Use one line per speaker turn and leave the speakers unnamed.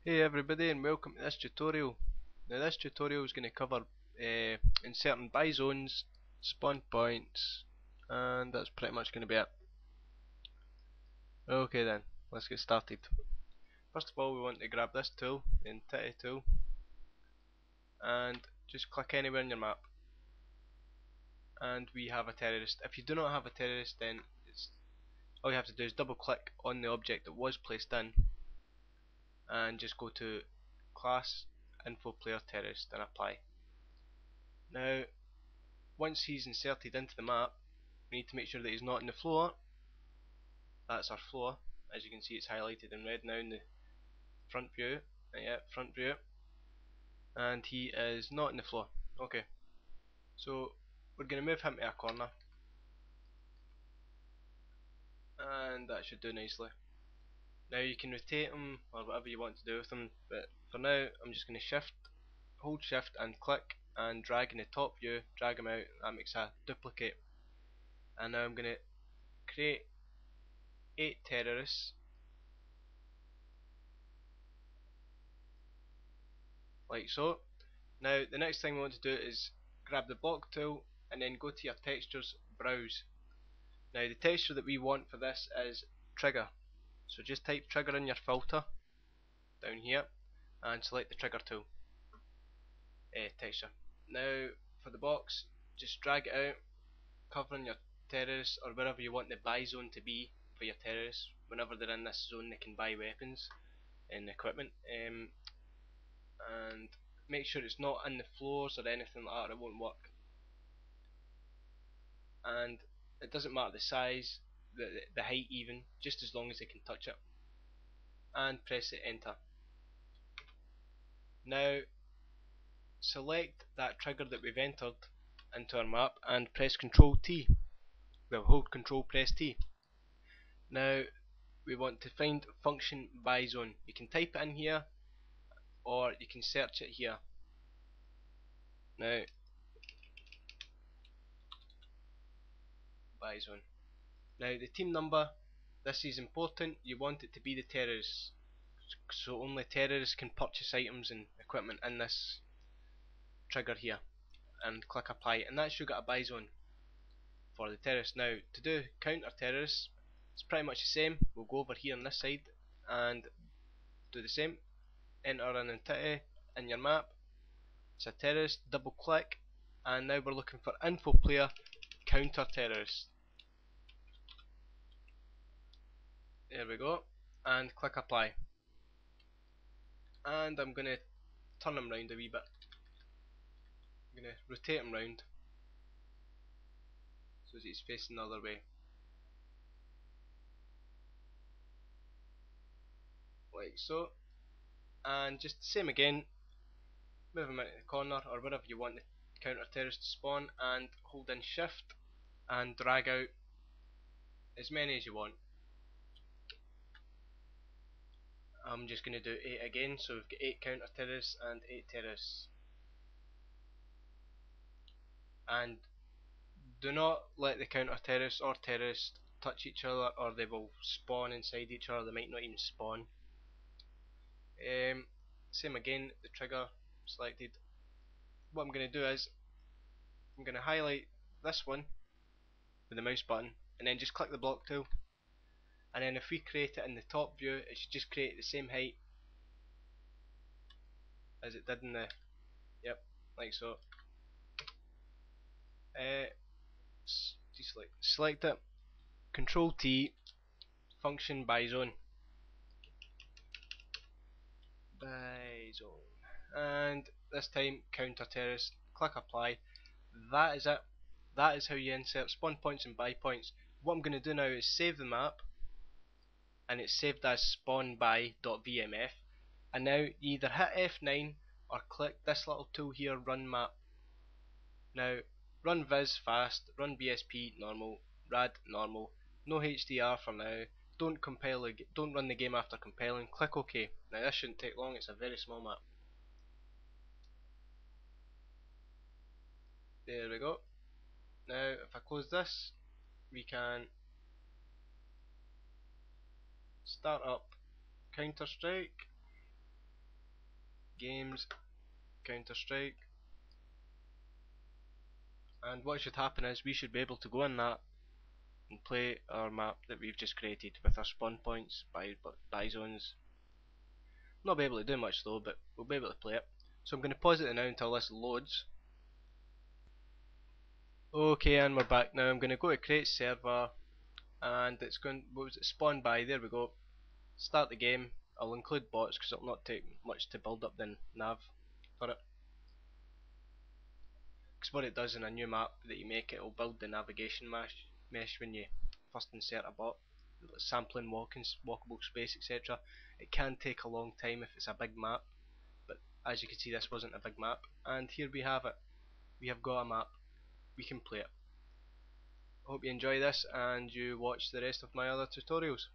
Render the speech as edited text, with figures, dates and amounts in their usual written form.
Hey everybody and welcome to this tutorial. Now this tutorial is going to cover inserting Buyzones, spawn points, and that's pretty much going to be it. Okay then, let's get started. First of all we want to grab this tool, the entity tool, and just click anywhere on your map. And we have a terrorist. If you do not have a terrorist, then all you have to do is double click on the object that was placed in and just go to class info player terrorist and apply. Now once he's inserted into the map, we need to make sure that he's not in the floor. That's our floor. As you can see, it's highlighted in red now in the front view. Yeah, front view. And he is not in the floor. Okay, so we're going to move him to a corner, and that should do nicely. Now you can rotate him or whatever you want to do with him, but for now I'm just going to hold shift and click and drag in the top view, drag him out. That makes a duplicate. And now I'm going to create 8 terrorists like so. Now the next thing we want to do is grab the block tool and then go to your textures, browse. Now the texture that we want for this is trigger, so just type trigger in your filter down here and select the trigger tool texture. Now for the box, just drag it out, covering your terrorists or wherever you want the buy zone to be for your terrorists. Whenever they're in this zone they can buy weapons and equipment, and make sure it's not in the floors or anything like that, it won't work. And it doesn't matter the size, the height even, just as long as they can touch it. And press it enter. Now select that trigger that we've entered into our map and press Ctrl T. Well, hold Ctrl press T. Now we want to find function Buyzone. You can type it in here or you can search it here. Now Buyzone. Now the team number, this is important, you want it to be the terrorists, so only terrorists can purchase items and equipment in this trigger here, and click apply, and that's you got a buy zone for the terrorists. Now to do counter terrorists, it's pretty much the same. We'll go over here on this side and do the same. Enter an entity in your map, it's a terrorist, double click, and now we're looking for info player counter terrorist. There we go, and click apply. And I'm going to turn him round a wee bit. I'm going to rotate him round so that he's facing the other way, like so. And just the same again, move him into the corner or wherever you want the counter terrorist to spawn, and hold in shift and drag out as many as you want. I'm just going to do 8 again, so we've got 8 counter terrorists and 8 terrorists. And do not let the counter terrorists or terrorists touch each other, or they will spawn inside each other. They might not even spawn. Same again, the trigger selected. What I'm going to do is I'm going to highlight this one with the mouse button and then just click the block tool, and then if we create it in the top view, it should just create the same height as it did in the, yep, like so. Select it, Control T, function Buyzone, and this time counter terrorist, click apply. That is it. That is how you insert spawn points and buy points. What I'm going to do now is save the map, and it's saved as spawnbuy.vmf, and now you either hit F9 or click this little tool here, run map. Now run viz fast, run BSP normal, rad normal, no HDR for now, don't run the game after compiling, click OK. Now this shouldn't take long, it's a very small map. There we go. Now if I close this, we can start up Counter Strike. games, Counter Strike, and what should happen is we should be able to go in that and play our map that we've just created with our spawn points, Buyzones. Not be able to do much though, but we'll be able to play it. So I'm going to pause it now until this loads. Okay, and we're back now. I'm going to go to create server, and it's going, what was it, spawn by, there we go. Start the game. I'll include bots because it'll not take much to build up the nav for it. Because what it does in a new map that you make, it will build the navigation mesh when you first insert a bot, sampling walkable space, etc. It can take a long time if it's a big map, but as you can see, this wasn't a big map, and here we have it. We have got a map. We can play it. I hope you enjoy this and you watch the rest of my other tutorials.